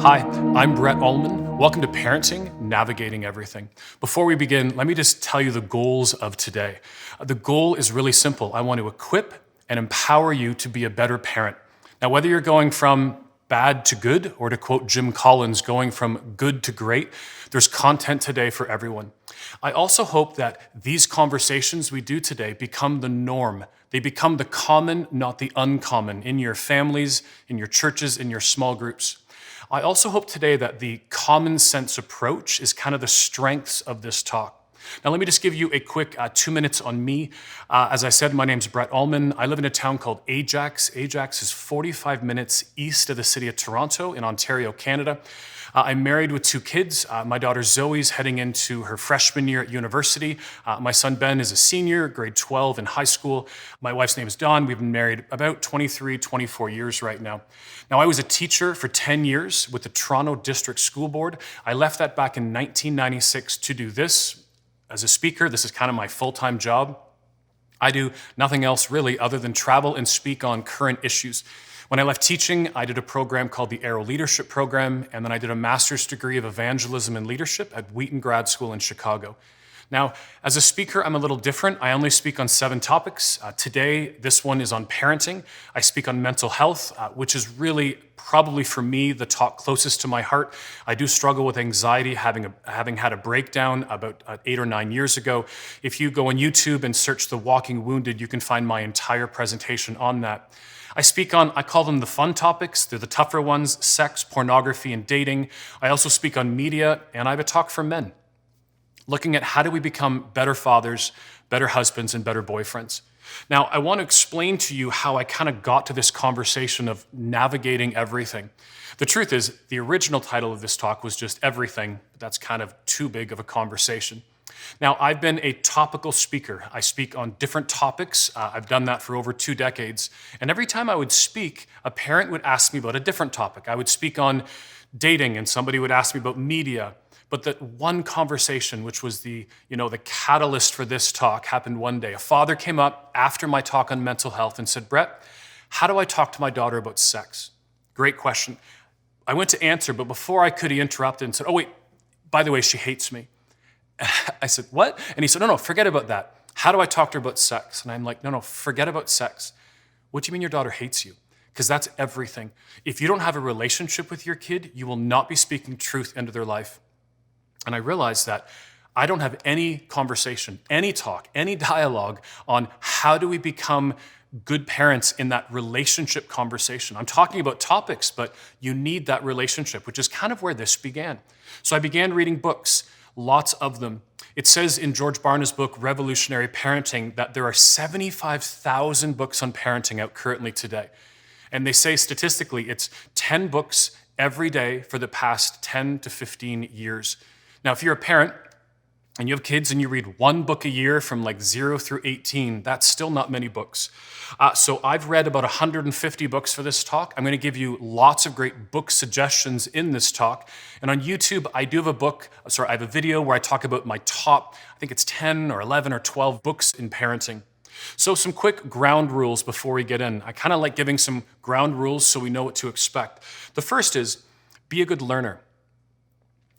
Hi, I'm Brett Ullman. Welcome to Parenting, Navigating Everything. Before we begin, let me just tell you the goals of today. The goal is really simple. I want to equip and empower you to be a better parent. Now, whether you're going from bad to good, or to quote Jim Collins, going from good to great, there's content today for everyone. I also hope that these conversations we do today become the norm. They become the common, not the uncommon, in your families, in your churches, in your small groups. I also hope today that the common sense approach is kind of the strengths of this talk. Now, let me just give you a quick 2 minutes on me. As I said, my name's Brett Ullman. I live in a town called Ajax. Ajax is 45 minutes east of the city of Toronto in Ontario, Canada. I'm married with 2 kids. My daughter Zoe's heading into her freshman year at university. My son Ben is a senior, grade 12 in high school. My wife's name is Dawn. We've been married about 23, 24 years right now. Now, I was a teacher for 10 years with the Toronto District School Board. I left that back in 1996 to do this. As a speaker, this is kind of my full-time job. I do nothing else really other than travel and speak on current issues. When I left teaching, I did a program called the Aero Leadership Program, and then I did a master's degree of evangelism and leadership at Wheaton Grad School in Chicago. Now, as a speaker, I'm a little different. I only speak on 7 topics. Today, this one is on parenting. I speak on mental health, which is really probably for me the talk closest to my heart. I do struggle with anxiety, having had a breakdown about 8 or 9 years ago. If you go on YouTube and search The Walking Wounded, you can find my entire presentation on that. I call them the fun topics. They're the tougher ones: sex, pornography, and dating. I also speak on media, and I have a talk for men, looking at how do we become better fathers, better husbands, and better boyfriends. Now, I want to explain to you how I kind of got to this conversation of navigating everything. The truth is, the original title of this talk was just everything, but that's kind of too big of a conversation. Now, I've been a topical speaker. I speak on different topics. I've done that for over 2 decades. And every time I would speak, a parent would ask me about a different topic. I would speak on dating, and somebody would ask me about media. But that one conversation, which was the catalyst for this talk, happened one day. A father came up after my talk on mental health and said, "Brett, how do I talk to my daughter about sex?" Great question. I went to answer, but before I could, he interrupted and said, "Oh, wait, by the way, she hates me." I said, "What?" And he said, no, forget about that. How do I talk to her about sex? And I'm like, no, forget about sex. What do you mean your daughter hates you? Because that's everything. If you don't have a relationship with your kid, you will not be speaking truth into their life. And I realized that I don't have any conversation, any talk, any dialogue on how do we become good parents in that relationship conversation. I'm talking about topics, but you need that relationship, which is kind of where this began. So I began reading books, lots of them. It says in George Barna's book, Revolutionary Parenting, that there are 75,000 books on parenting out currently today. And they say statistically, it's 10 books every day for the past 10 to 15 years. Now, if you're a parent and you have kids and you read 1 book a year from like 0 through 18, that's still not many books. So I've read about 150 books for this talk. I'm going to give you lots of great book suggestions in this talk. And on YouTube, I have a video where I talk about my top, I think it's 10 or 11 or 12 books in parenting. So some quick ground rules before we get in. I kind of like giving some ground rules so we know what to expect. The first is, be a good learner.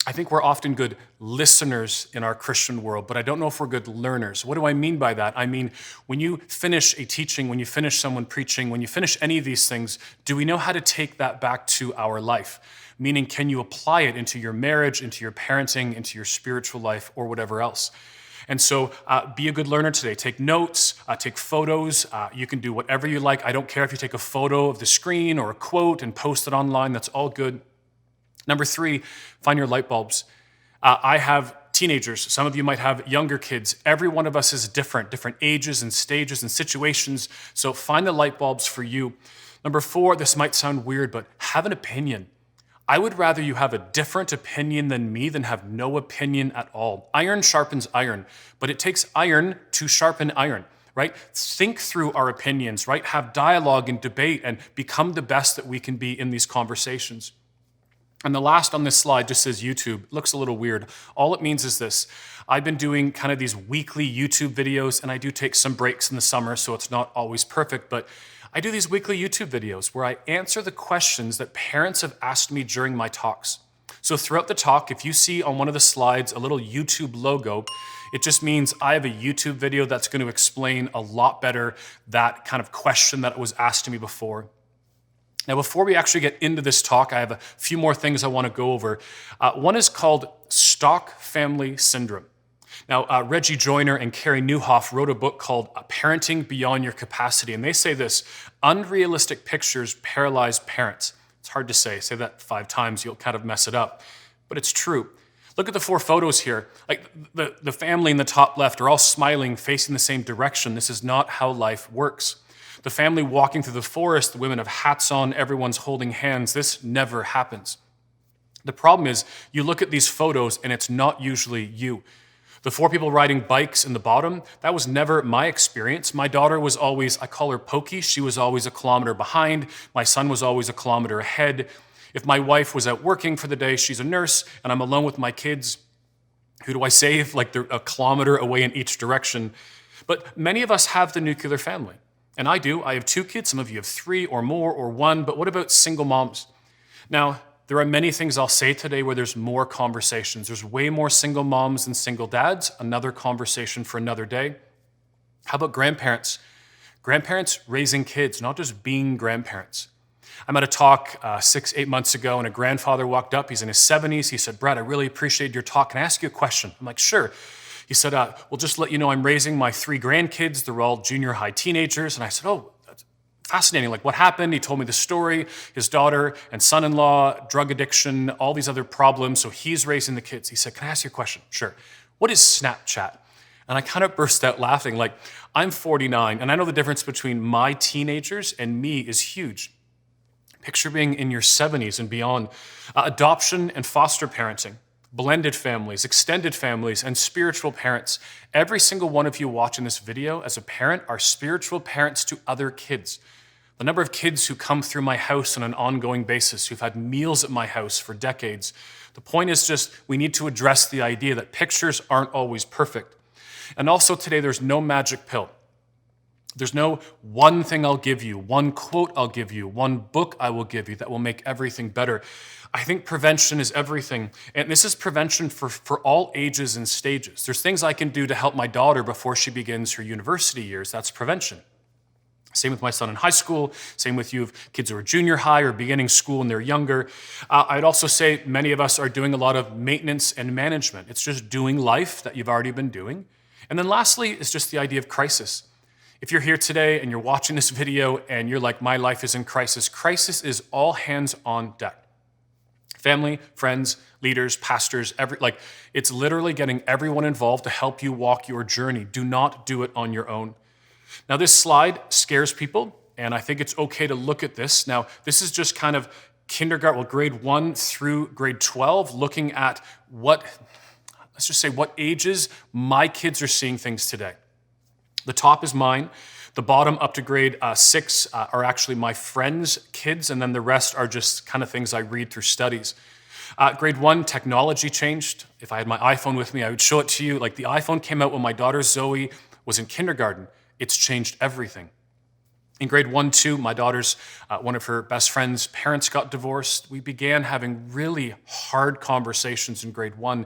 I think we're often good listeners in our Christian world, but I don't know if we're good learners. What do I mean by that? I mean, when you finish a teaching, when you finish someone preaching, when you finish any of these things, do we know how to take that back to our life? Meaning, can you apply it into your marriage, into your parenting, into your spiritual life, or whatever else? And so be a good learner today. Take notes, take photos. You can do whatever you like. I don't care if you take a photo of the screen or a quote and post it online. That's all good. Number 3, find your light bulbs. I have teenagers. Some of you might have younger kids. Every one of us is different ages and stages and situations. So find the light bulbs for you. Number 4, this might sound weird, but have an opinion. I would rather you have a different opinion than me than have no opinion at all. Iron sharpens iron, but it takes iron to sharpen iron, right? Think through our opinions, right? Have dialogue and debate and become the best that we can be in these conversations. And the last on this slide just says YouTube. It looks a little weird. All it means is this. I've been doing kind of these weekly YouTube videos, and I do take some breaks in the summer, so it's not always perfect, but I do these weekly YouTube videos where I answer the questions that parents have asked me during my talks. So throughout the talk, if you see on one of the slides a little YouTube logo, it just means I have a YouTube video that's going to explain a lot better that kind of question that was asked to me before. Now, before we actually get into this talk, I have a few more things I want to go over. One is called stock family syndrome. Now, Reggie Joyner and Carrie Nieuwhof wrote a book called Parenting Beyond Your Capacity, and they say this: unrealistic pictures paralyze parents. It's hard to say. Say that 5 times, you'll kind of mess it up. But it's true. Look at the 4 photos here. Like the family in the top left are all smiling, facing the same direction. This is not how life works. The family walking through the forest, the women have hats on, everyone's holding hands. This never happens. The problem is, you look at these photos and it's not usually you. The 4 people riding bikes in the bottom, that was never my experience. My daughter was always, I call her Pokey, she was always a kilometer behind. My son was always a kilometer ahead. If my wife was out working for the day, she's a nurse, and I'm alone with my kids, who do I save? Like they're a kilometer away in each direction. But many of us have the nuclear family. And I do. I have 2 kids. Some of you have 3 or more or 1. But what about single moms? Now, there are many things I'll say today where there's more conversations. There's way more single moms than single dads. Another conversation for another day. How about grandparents? Grandparents raising kids, not just being grandparents. I'm at a talk 6-8 months ago, and a grandfather walked up. He's in his 70s. He said, "Brad, I really appreciate your talk. Can I ask you a question?" I'm like, "Sure." He said, "Well, just to let you know, I'm raising my 3 grandkids. They're all junior high teenagers." And I said, "Oh, that's fascinating. Like, what happened?" He told me the story. His daughter and son-in-law, drug addiction, all these other problems. So he's raising the kids. He said, "Can I ask you a question?" "Sure." "What is Snapchat?" And I kind of burst out laughing. Like, I'm 49, and I know the difference between my teenagers and me is huge. Picture being in your 70s and beyond. Adoption and foster parenting. Blended families, extended families, and spiritual parents. Every single one of you watching this video as a parent are spiritual parents to other kids. The number of kids who come through my house on an ongoing basis, who've had meals at my house for decades. The point is just we need to address the idea that pictures aren't always perfect. And also today, there's no magic pill. There's no one thing I'll give you, one quote I'll give you, one book I will give you that will make everything better. I think prevention is everything. And this is prevention for all ages and stages. There's things I can do to help my daughter before she begins her university years. That's prevention. Same with my son in high school. Same with you if kids who are junior high or beginning school and they're younger. I'd also say many of us are doing a lot of maintenance and management. It's just doing life that you've already been doing. And then lastly is just the idea of crisis. If you're here today and you're watching this video and you're like, my life is in crisis, crisis is all hands on deck. Family, friends, leaders, pastors, it's literally getting everyone involved to help you walk your journey. Do not do it on your own. Now, this slide scares people, and I think it's okay to look at this. Now, this is just kind of grade 1 through grade 12, looking at what ages my kids are seeing things today. The top is mine. The bottom up to grade 6 are actually my friends' kids, and then the rest are just kind of things I read through studies. Grade 1, technology changed. If I had my iPhone with me, I would show it to you. Like the iPhone came out when my daughter Zoe was in kindergarten. It's changed everything. In grade 1, 2, my daughter's, one of her best friends' parents got divorced. We began having really hard conversations in grade 1.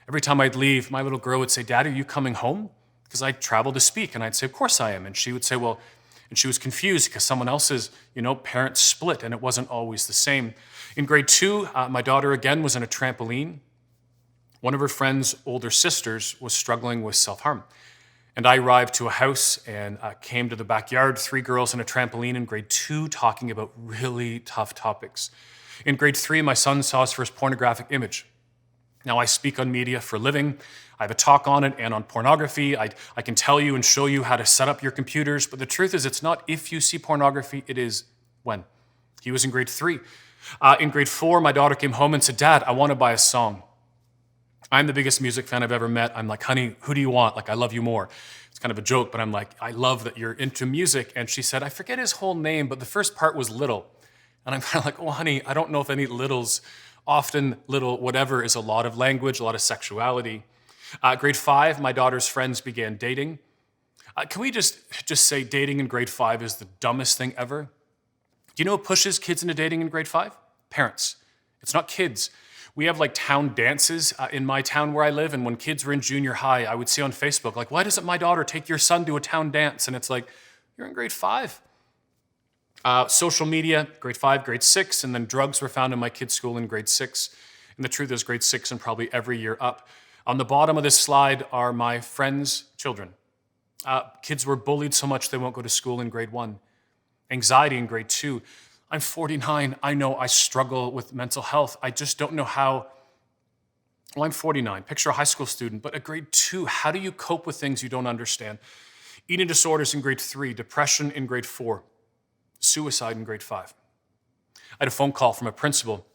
Every time I'd leave, my little girl would say, "Dad, are you coming home?" Because I traveled to speak, and I'd say, "Of course I am." And she would say, "Well," and she was confused because someone else's, parents split, and it wasn't always the same. In grade 2, my daughter again was in a trampoline. One of her friend's older sisters was struggling with self-harm. And I arrived to a house and came to the backyard, 3 girls in a trampoline in grade 2 talking about really tough topics. In grade 3, my son saw his first pornographic image. Now, I speak on media for a living. I have a talk on it and on pornography. I can tell you and show you how to set up your computers, but the truth is it's not if you see pornography, it is when. He was in grade 3. In grade 4, my daughter came home and said, "Dad, I want to buy a song." I'm the biggest music fan I've ever met. I'm like, "Honey, who do you want? Like, I love you more." It's kind of a joke, but I'm like, "I love that you're into music." And she said, "I forget his whole name, but the first part was Little." And I'm kind of like, "Oh, honey, I don't know if any littles." Often little whatever is a lot of language, a lot of sexuality. Grade 5, my daughter's friends began dating. Can we just say dating in grade 5 is the dumbest thing ever? Do you know what pushes kids into dating in grade 5? Parents. It's not kids. We have like town dances in my town where I live, and when kids were in junior high, I would see on Facebook, like, why doesn't my daughter take your son to a town dance? And it's like, you're in grade 5. Social media, grade 5, grade 6, and then drugs were found in my kid's school in grade 6. And the truth is grade 6 and probably every year up. On the bottom of this slide are my friends' children. Kids were bullied so much they won't go to school in grade 1. Anxiety in grade 2. I'm 49. I know I struggle with mental health. I just don't know how. Well, I'm 49. Picture a high school student, but at grade 2, how do you cope with things you don't understand? Eating disorders in grade 3, depression in grade 4, suicide in grade 5. I had a phone call from a principal.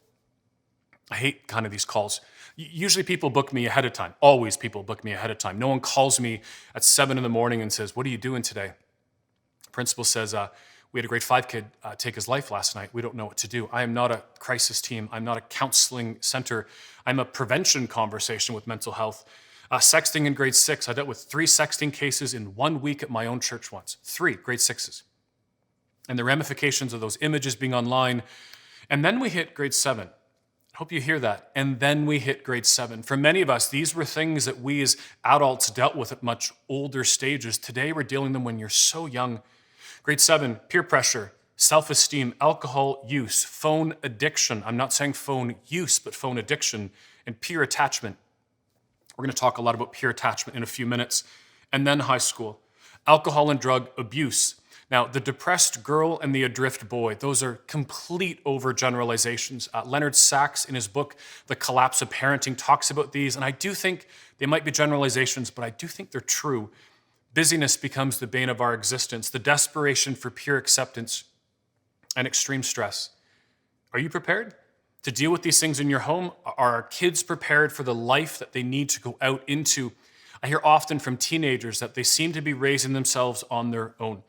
I hate kind of these calls. Usually people book me ahead of time. Always people book me ahead of time. No one calls me at 7 a.m. and says, what are you doing today? The principal says, we had a grade 5 kid take his life last night. We don't know what to do. I am not a crisis team. I'm not a counseling center. I'm a prevention conversation with mental health. Sexting in grade 6. I dealt with 3 sexting cases in 1 week at my own church once. 3 grade 6s. And the ramifications of those images being online. And then we hit grade 7. I hope you hear that. And then we hit grade 7. For many of us, these were things that we as adults dealt with at much older stages. Today, we're dealing with them when you're so young. Grade 7, peer pressure, self-esteem, alcohol use, phone addiction. I'm not saying phone use, but phone addiction, and peer attachment. We're going to talk a lot about peer attachment in a few minutes. And then high school, alcohol and drug abuse. Now, the depressed girl and the adrift boy, those are complete overgeneralizations. Leonard Sachs, in his book, The Collapse of Parenting, talks about these, and I do think they might be generalizations, but I do think they're true. Busyness becomes the bane of our existence, the desperation for pure acceptance and extreme stress. Are you prepared to deal with these things in your home? Are our kids prepared for the life that they need to go out into? I hear often from teenagers that they seem to be raising themselves on their own.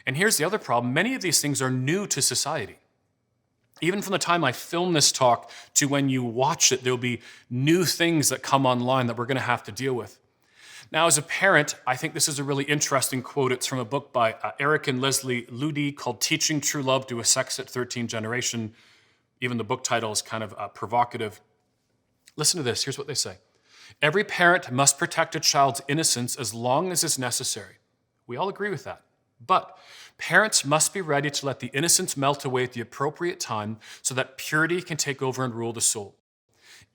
And here's the other problem. Many of these things are new to society. Even from the time I film this talk to when you watch it, there'll be new things that come online that we're going to have to deal with. Now, as a parent, I think this is a really interesting quote. It's from a book by Eric and Leslie Ludy called Teaching True Love to a Sex at 13 Generation. Even the book title is kind of provocative. Listen to this. Here's what they say. Every parent must protect a child's innocence as long as is necessary. We all agree with that. But parents must be ready to let the innocence melt away at the appropriate time so that purity can take over and rule the soul.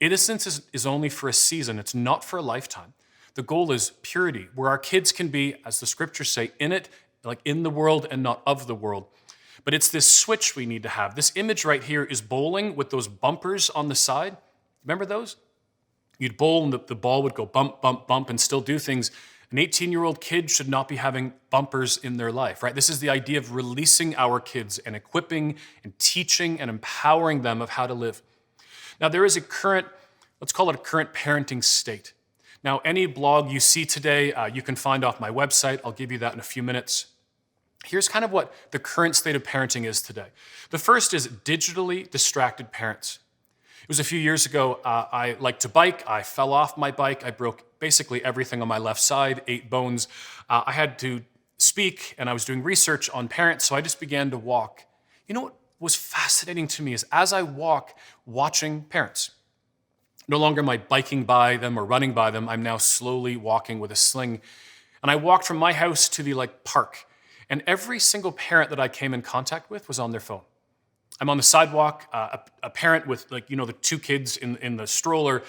Innocence is only for a season. It's not for a lifetime. The goal is purity, where our kids can be, as the scriptures say, in it, like in the world and not of the world. But it's this switch we need to have. This image right here is bowling with those bumpers on the side. Remember those? You'd bowl and the ball would go bump, bump, bump and still do things. An 18-year-old kid should not be having bumpers in their life, right? This is the idea of releasing our kids and equipping and teaching and empowering them of how to live. Now, there is a current, let's call it a current parenting state. Now, any blog you see today, you can find off my website. I'll give you that in a few minutes. Here's kind of what the current state of parenting is today. The first is digitally distracted parents. It was a few years ago, I liked to bike. I fell off my bike. I broke basically everything on my left side, 8 bones. I had to speak, and I was doing research on parents, so I just began to walk. You know what was fascinating to me is as I walk, watching parents. No longer am I biking by them or running by them. I'm now slowly walking with a sling. And I walked from my house to the park. And every single parent that I came in contact with was on their phone. I'm on the sidewalk, a parent with the 2 kids in the stroller,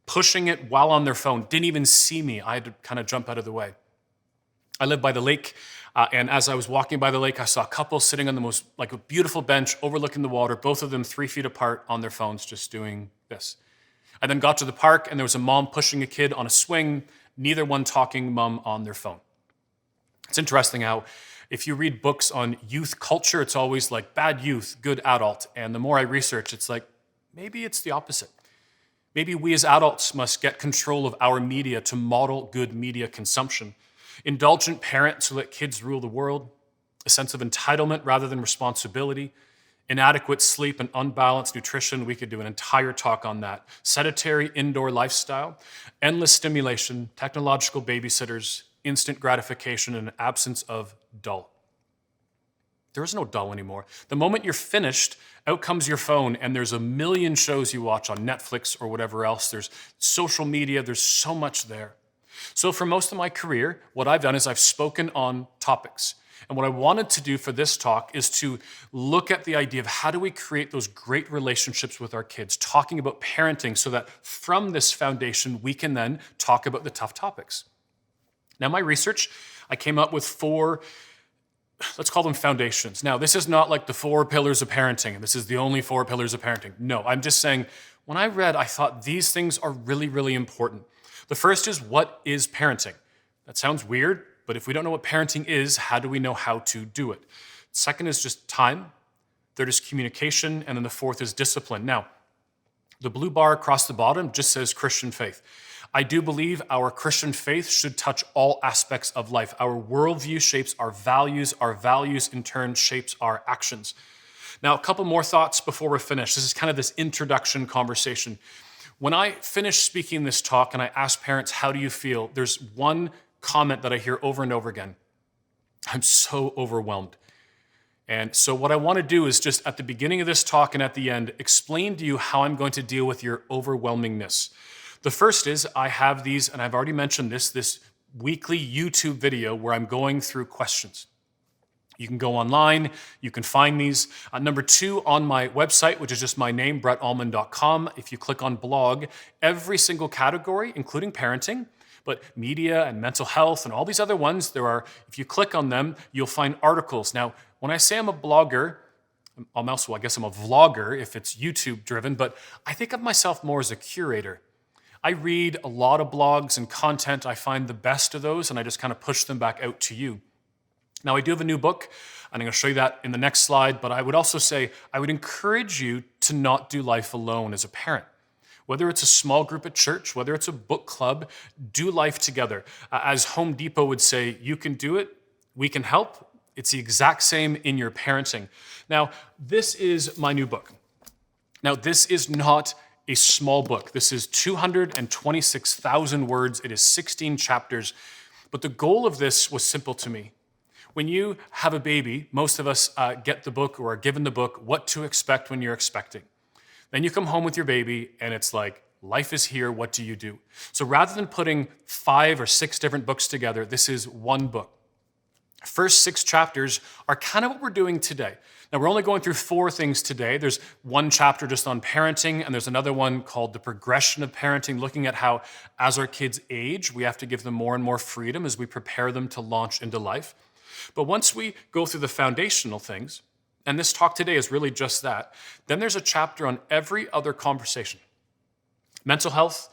pushing it while on their phone, didn't even see me. I had to kind of jump out of the way. I live by the lake, and as I was walking by the lake, I saw a couple sitting on the most, a beautiful bench overlooking the water, both of them 3 feet apart on their phones, just doing this. I then got to the park, and there was a mom pushing a kid on a swing, neither one talking, mom on their phone. It's interesting how if you read books on youth culture, it's always bad youth, good adult. And the more I research, it's maybe it's the opposite. Maybe we as adults must get control of our media to model good media consumption. Indulgent parents who let kids rule the world, a sense of entitlement rather than responsibility, inadequate sleep and unbalanced nutrition. We could do an entire talk on that. Sedentary indoor lifestyle, endless stimulation, technological babysitters, instant gratification and an absence of dull. There is no dull anymore. The moment you're finished, out comes your phone, and there's a million shows you watch on Netflix or whatever else. There's social media, there's so much there. So for most of my career, what I've done is I've spoken on topics. And what I wanted to do for this talk is to look at the idea of how do we create those great relationships with our kids, talking about parenting so that from this foundation, we can then talk about the tough topics. Now, my research, I came up with 4, let's call them foundations. Now, this is not like the 4 pillars of parenting, and this is the only 4 pillars of parenting. No, I'm just saying, when I read, I thought these things are really, really important. The first is, what is parenting? That sounds weird, but if we don't know what parenting is, how do we know how to do it? Second is just time. Third is communication, and then the 4th is discipline. Now, the blue bar across the bottom just says Christian faith. I do believe our Christian faith should touch all aspects of life. Our worldview shapes our values in turn shapes our actions. Now, a couple more thoughts before we're finished. This is kind of this introduction conversation. When I finish speaking this talk and I ask parents, how do you feel? There's one comment that I hear over and over again. I'm so overwhelmed. And so what I want to do is just at the beginning of this talk and at the end, explain to you how I'm going to deal with your overwhelmingness. The first is I have these, and I've already mentioned this weekly YouTube video where I'm going through questions. You can go online, you can find these. Number 2, on my website, which is just my name, brettullman.com, if you click on blog, every single category, including parenting, but media and mental health and all these other ones, if you click on them, you'll find articles. Now, when I say I'm a blogger, I guess I'm a vlogger if it's YouTube driven, but I think of myself more as a curator. I read a lot of blogs and content. I find the best of those, and I just kind of push them back out to you. Now, I do have a new book, and I'm going to show you that in the next slide, but I would also say I would encourage you to not do life alone as a parent. Whether it's a small group at church, whether it's a book club, do life together. As Home Depot would say, you can do it, we can help. It's the exact same in your parenting. Now, this is my new book. Now, this is not a small book. This is 226,000 words. It is 16 chapters. But the goal of this was simple to me. When you have a baby, most of us get the book or are given the book, What to Expect When You're Expecting. Then you come home with your baby and it's like, life is here, what do you do? So rather than putting 5 or 6 different books together, this is one book. First 6 chapters are kind of what we're doing today. Now, we're only going through 4 things today. There's one chapter just on parenting, and there's another one called The Progression of Parenting, looking at how, as our kids age, we have to give them more and more freedom as we prepare them to launch into life. But once we go through the foundational things, and this talk today is really just that, then there's a chapter on every other conversation. Mental health,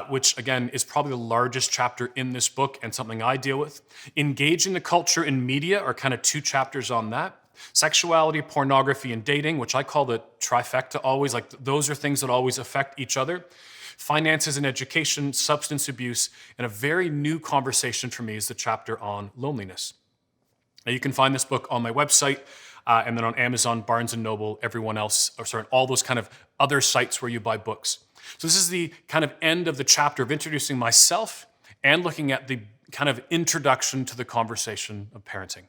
which again is probably the largest chapter in this book and something I deal with. Engaging the culture in media are kind of 2 chapters on that. Sexuality, pornography, and dating, which I call the trifecta always, like those are things that always affect each other. Finances and education, substance abuse, and a very new conversation for me is the chapter on loneliness. Now you can find this book on my website, and then on Amazon, Barnes & Noble, all those kind of other sites where you buy books. So this is the kind of end of the chapter of introducing myself and looking at the kind of introduction to the conversation of parenting.